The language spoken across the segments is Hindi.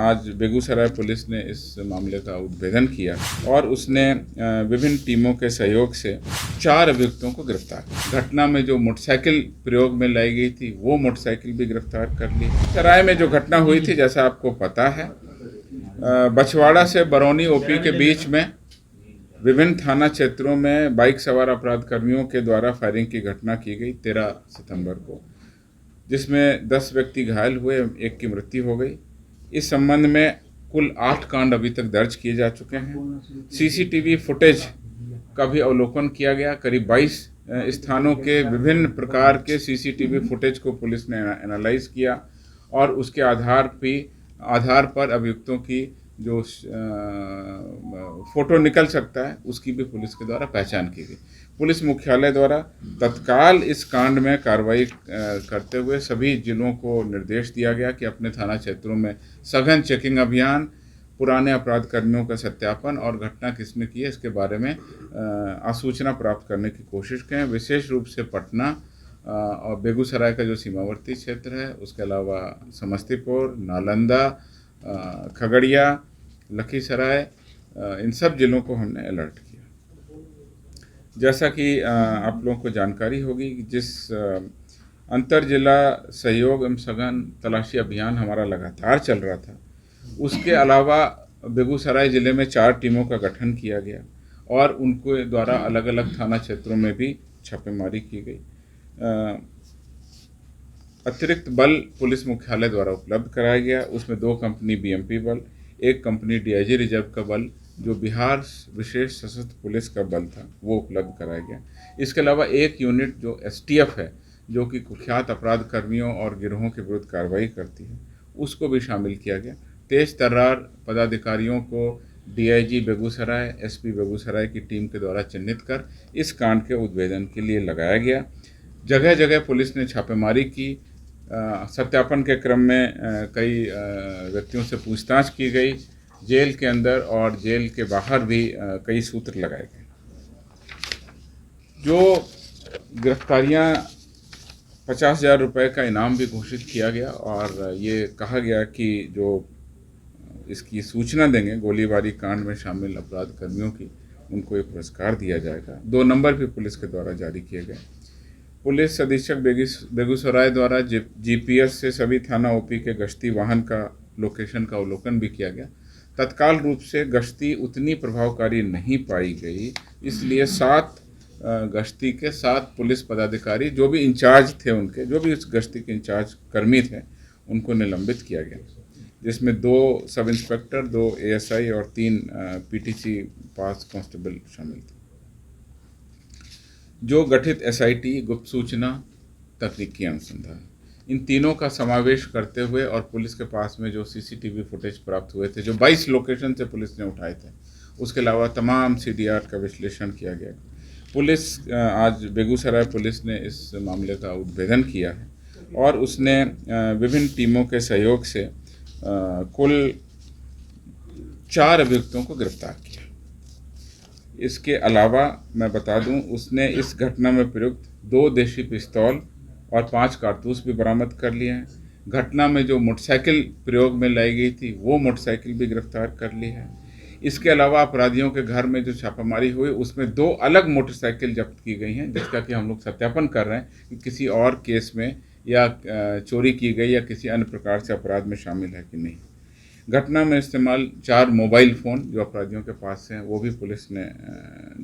आज बेगूसराय पुलिस ने इस मामले का उद्भेदन किया और उसने विभिन्न टीमों के सहयोग से 4 अभियुक्तों को गिरफ्तार किया। घटना में जो मोटरसाइकिल प्रयोग में लाई गई थी वो मोटरसाइकिल भी गिरफ्तार कर ली। सराय में जो घटना हुई थी, जैसा आपको पता है, बछवाड़ा से बरौनी ओपी के बीच में विभिन्न थाना क्षेत्रों में बाइक सवार अपराध कर्मियों के द्वारा फायरिंग की घटना की गई 13 सितंबर को, जिसमें 10 व्यक्ति घायल हुए, 1 की मृत्यु हो गई। इस संबंध में कुल 8 कांड अभी तक दर्ज किए जा चुके हैं। सीसीटीवी फुटेज का भी अवलोकन किया गया। करीब 22 स्थानों के विभिन्न प्रकार के सीसीटीवी फुटेज को पुलिस ने एनालाइज किया और उसके आधार पर अभियुक्तों की जो फोटो निकल सकता है उसकी भी पुलिस के द्वारा पहचान की गई। पुलिस मुख्यालय द्वारा तत्काल इस कांड में कार्रवाई करते हुए सभी जिलों को निर्देश दिया गया कि अपने थाना क्षेत्रों में सघन चेकिंग अभियान, पुराने अपराध कर्मियों का सत्यापन और घटना किसने की है इसके बारे में आसूचना प्राप्त करने की कोशिश करें। विशेष रूप से पटना और बेगूसराय का जो सीमावर्ती क्षेत्र है, उसके अलावा समस्तीपुर, नालंदा, खगड़िया, लखीसराय, इन सब जिलों को हमने अलर्ट किया। जैसा कि आप लोगों को जानकारी होगी कि जिस अंतर जिला सहयोग एवं सघन तलाशी अभियान हमारा लगातार चल रहा था, उसके अलावा बेगूसराय ज़िले में 4 टीमों का गठन किया गया और उनके द्वारा अलग अलग थाना क्षेत्रों में भी छापेमारी की गई। अतिरिक्त बल पुलिस मुख्यालय द्वारा उपलब्ध कराया गया। उसमें 2 कंपनी बीएमपी बल, 1 कंपनी डीआईजी रिजर्व का बल, जो बिहार विशेष सशस्त्र पुलिस का बल था, वो उपलब्ध कराया गया। इसके अलावा 1 यूनिट जो एसटीएफ है, जो कि कुख्यात अपराध कर्मियों और गिरोहों के विरुद्ध कार्रवाई करती है, उसको भी शामिल किया गया। तेज तर्रार पदाधिकारियों को डीआईजी बेगूसराय, एसपी बेगूसराय की टीम के द्वारा चिन्हित कर इस कांड के उद्भेदन के लिए लगाया गया। जगह जगह पुलिस ने छापेमारी की। सत्यापन के क्रम में कई व्यक्तियों से पूछताछ की गई। जेल के अंदर और जेल के बाहर भी कई सूत्र लगाए गए। जो गिरफ्तारियां 50,000 रुपये का इनाम भी घोषित किया गया और ये कहा गया कि जो इसकी सूचना देंगे गोलीबारी कांड में शामिल अपराध कर्मियों की, उनको ये पुरस्कार दिया जाएगा। 2 नंबर भी पुलिस के द्वारा जारी किए गए। पुलिस अधीक्षक बेगूसराय द्वारा जीपीएस से सभी थाना ओपी के गश्ती वाहन का लोकेशन का अवलोकन भी किया गया। तत्काल रूप से गश्ती उतनी प्रभावकारी नहीं पाई गई, इसलिए 7 गश्ती के 7 पुलिस पदाधिकारी जो भी इंचार्ज थे, उनके जो भी उस गश्ती के इंचार्ज कर्मी थे, उनको निलंबित किया गया, जिसमें 2 सब इंस्पेक्टर, 2 एएसआई और 3 पीटीसी पास कांस्टेबल शामिल थे। जो गठित एसआईटी, गुप्त सूचना, तकनीकी अनुसंधान, इन तीनों का समावेश करते हुए और पुलिस के पास में जो सीसीटीवी फुटेज प्राप्त हुए थे, जो 22 लोकेशन से पुलिस ने उठाए थे, उसके अलावा तमाम सीडीआर का विश्लेषण किया गया। पुलिस आज बेगूसराय पुलिस ने इस मामले का उद्भेदन किया है और उसने विभिन्न टीमों के सहयोग से कुल 4 अभियुक्तों को गिरफ्तार किया। इसके अलावा मैं बता दूं, उसने इस घटना में प्रयुक्त 2 देशी पिस्तौल और 5 कारतूस भी बरामद कर लिए हैं। घटना में जो मोटरसाइकिल प्रयोग में लाई गई थी वो मोटरसाइकिल भी गिरफ्तार कर ली है। इसके अलावा अपराधियों के घर में जो छापामारी हुई उसमें 2 अलग मोटरसाइकिल जब्त की गई हैं, जिसका कि हम लोग सत्यापन कर रहे हैं कि किसी और केस में या चोरी की गई या किसी अन्य प्रकार से अपराध में शामिल है कि नहीं। घटना में इस्तेमाल 4 मोबाइल फ़ोन जो अपराधियों के पास हैं, वो भी पुलिस ने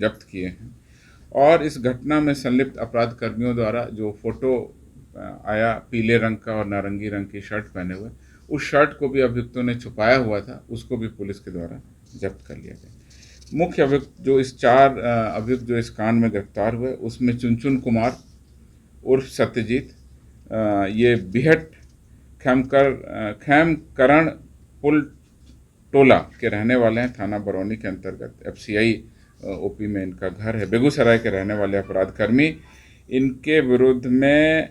जब्त किए हैं। और इस घटना में संलिप्त अपराध कर्मियों द्वारा जो फोटो आया पीले रंग का और नारंगी रंग की शर्ट पहने हुए, उस शर्ट को भी अभियुक्तों ने छुपाया हुआ था, उसको भी पुलिस के द्वारा जब्त कर लिया गया। मुख्य अभियुक्त जो इस 4 अभियुक्त जो इस कांड में गिरफ्तार हुए, उसमें चुनचुन कुमार उर्फ सत्यजीत, ये बिहट खैमकरण पुल टोला के रहने वाले हैं, थाना बरौनी के अंतर्गत एफसीआई ओपी में इनका घर है। बेगूसराय के रहने वाले अपराध कर्मी, इनके विरुद्ध में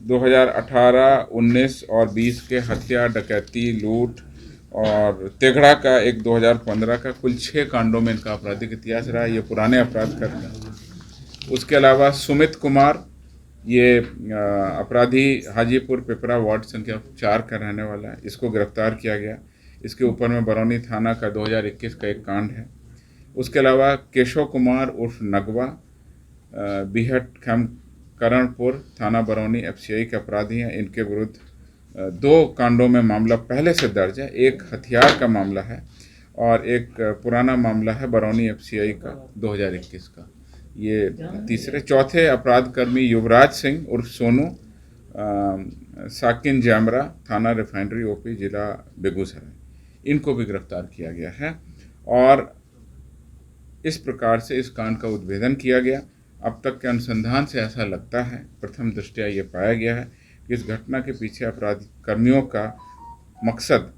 2018, 19 और 20 के हत्या, डकैती, लूट और तेघड़ा का एक 2015 का कुल 6 कांडों में इनका आपराधिक इतिहास रहा। ये पुराने अपराध कर्मी। उसके अलावा सुमित कुमार, ये अपराधी हाजीपुर पिपरा वार्ड संख्या 4 का रहने वाला है। इसको गिरफ्तार किया गया। इसके ऊपर में बरौनी थाना का 2021 का एक कांड है। उसके अलावा केशव कुमार उर्फ नगवा बिहट खम करणपुर थाना बरौनी एफसीआई के अपराधी हैं। इनके विरुद्ध 2 कांडों में मामला पहले से दर्ज है। एक हथियार का मामला है और एक पुराना मामला है बरौनी एफसीआई का 2021 का। ये तीसरे चौथे अपराध कर्मी युवराज सिंह उर्फ सोनू साकिन जैमरा थाना रिफाइनरी ओपी जिला बेगूसराय, इनको भी गिरफ्तार किया गया है। और इस प्रकार से इस कांड का उद्भेदन किया गया। अब तक के अनुसंधान से ऐसा लगता है, प्रथम दृष्टया ये पाया गया है कि इस घटना के पीछे अपराधी कर्मियों का मकसद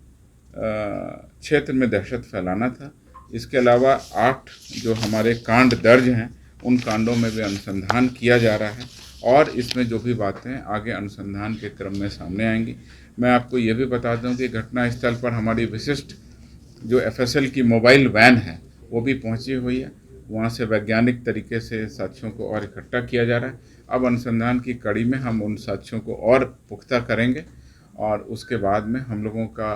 क्षेत्र में दहशत फैलाना था। इसके अलावा 8 जो हमारे कांड दर्ज हैं उन कांडों में भी अनुसंधान किया जा रहा है और इसमें जो भी बातें आगे अनुसंधान के क्रम में सामने आएंगी। मैं आपको ये भी बता दूं कि घटनास्थल पर हमारी विशिष्ट जो एफएसएल की मोबाइल वैन है वो भी पहुंची हुई है। वहाँ से वैज्ञानिक तरीके से साक्ष्यों को और इकट्ठा किया जा रहा है। अब अनुसंधान की कड़ी में हम उन साक्ष्यों को और पुख्ता करेंगे और उसके बाद में हम लोगों का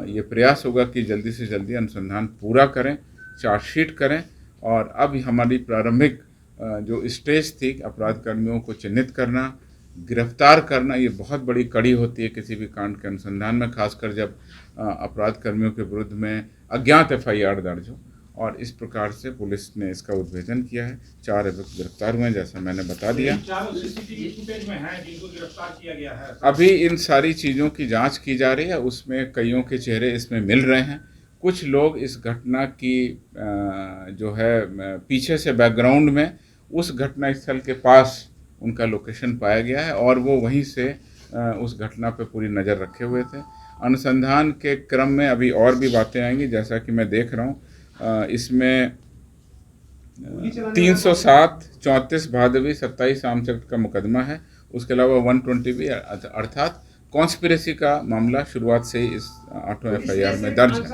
ये प्रयास होगा कि जल्दी से जल्दी अनुसंधान पूरा करें, चार्जशीट करें। और अब हमारी प्रारंभिक जो स्टेज थी अपराध कर्मियों को चिन्हित करना, गिरफ्तार करना, ये बहुत बड़ी कड़ी होती है किसी भी कांड के अनुसंधान में, खासकर जब अपराध कर्मियों के विरुद्ध में अज्ञात एफआईआर दर्ज हो। और इस प्रकार से पुलिस ने इसका उद्भेदन किया है। 4 अभियुक्त गिरफ्तार हुए हैं, जैसा मैंने बता दिया। फुटेज में हैं जिनको गिरफ्तार किया गया है। अभी इन सारी चीज़ों की जांच की जा रही है। उसमें कईयों के चेहरे इसमें मिल रहे हैं। कुछ लोग इस घटना की जो है पीछे से बैकग्राउंड में उस घटना स्थल के पास उनका लोकेशन पाया गया है और वो वहीं से उस घटना पर पूरी नज़र रखे हुए थे। अनुसंधान के क्रम में अभी और भी बातें आएंगी, जैसा कि मैं देख रहा हूँ इसमें 307, 34 भादवी 27 आर्म्स एक्ट का मुकदमा है। उसके अलावा 120 भी अर्थात कॉन्स्पिरेसी का मामला शुरुआत से ही इस 8 एफआईआर में दर्ज है।